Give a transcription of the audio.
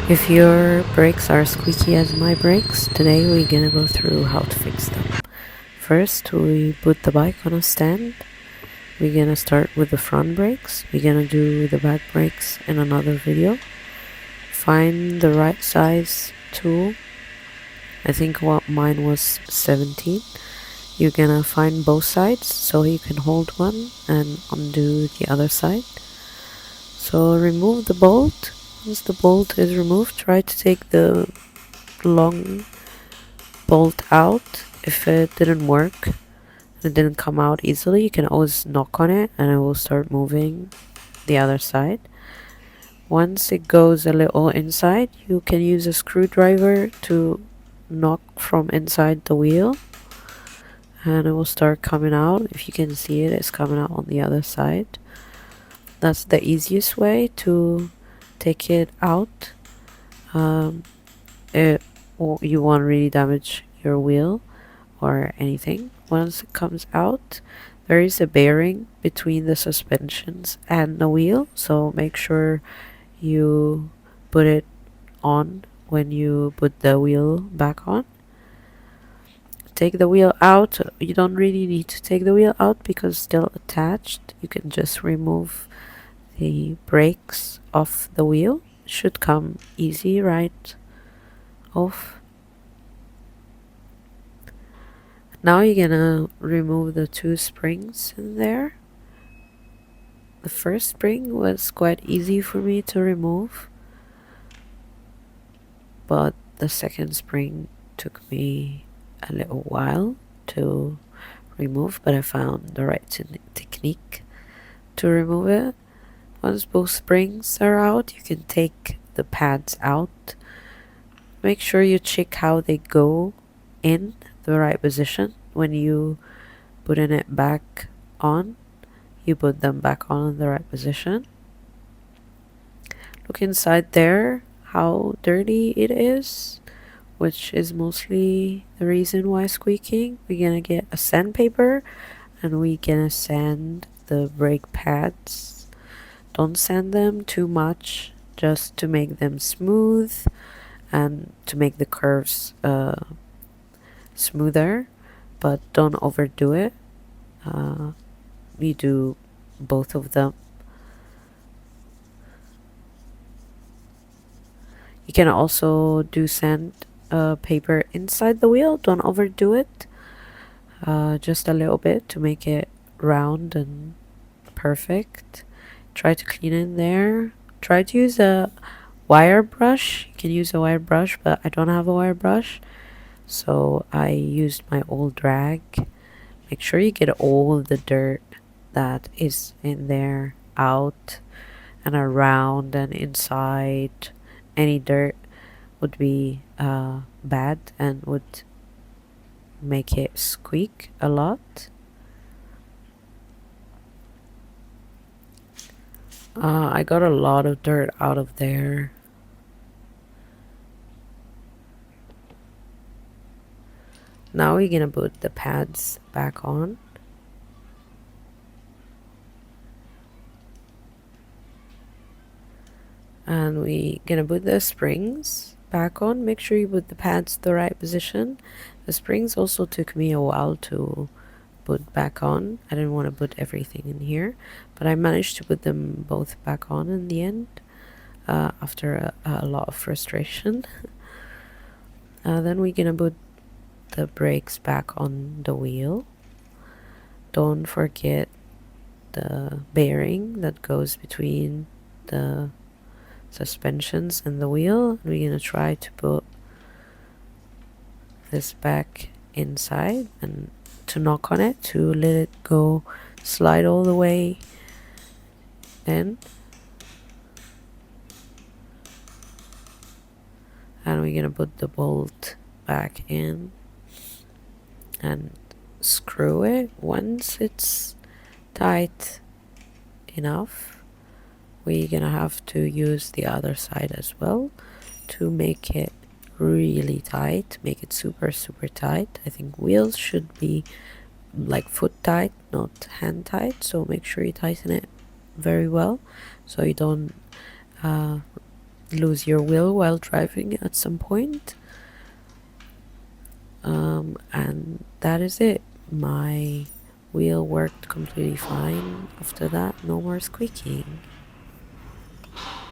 If your brakes are squeaky as my brakes, today we're gonna go through how to fix them. First, we put the bike on a stand. We're gonna start with the front brakes. We're gonna do the back brakes in another video. Find the right size tool. I think mine was 17. You're gonna find both sides so you can hold one and undo the other side. So remove the bolt. Once the bolt is removed, try to take the long bolt out. If it didn't work, it didn't come out easily, you can always knock on it and it will start moving the other side. Once it goes a little inside, you can use a screwdriver to knock from inside the wheel and it will start coming out. If you can see it, it's coming out on the other side. That's the easiest way to take it out. You won't really damage your wheel or anything. Once it comes out, there is a bearing between the suspensions and the wheel, so make sure you put it on when you put the wheel back on. Take the wheel out. You don't really need to take the wheel out because it's still attached. You can just remove the brakes off the wheel. It should come easy right off. Now you're gonna remove the two springs in there. The first spring was quite easy for me to remove, but the second spring took me a little while to remove, but I found the right technique to remove it. Once both springs are out, you can take the pads out. Make sure you check how they go in the right position. When you putting it back on, you put them back on in the right position. Look inside there how dirty it is, which is mostly the reason why squeaking. We're gonna get a sandpaper and we're gonna sand the brake pads. Don't sand them too much, just to make them smooth and to make the curves smoother, but don't overdo it. You do both of them. You can also do sand paper inside the wheel. Don't overdo it. Just a little bit to make it round and perfect. Try to clean in there. Try to use a wire brush. You can use a wire brush, but I don't have a wire brush, so I used my old rag. Make sure you get all the dirt that is in there out and around and inside. Any dirt would be bad and would make it squeak a lot. I got a lot of dirt out of there. Now we're gonna put the pads back on. And we're gonna put the springs back on. Make sure you put the pads the right position. The springs also took me a while to put back on. I didn't want to put everything in here, but I managed to put them both back on in the end after a lot of frustration. Then we're gonna put the brakes back on the wheel. Don't forget the bearing that goes between the suspensions and the wheel. We're gonna try to put this back inside and to knock on it to let it go slide all the way in. And we're gonna put the bolt back in and screw it. Once it's tight enough, we're gonna have to use the other side as well to make it really tight, make it super tight. I think wheels should be like foot tight, not hand tight, so make sure you tighten it very well so you don't lose your will while driving at some point. And that is it. My wheel worked completely fine after that. No more squeaking.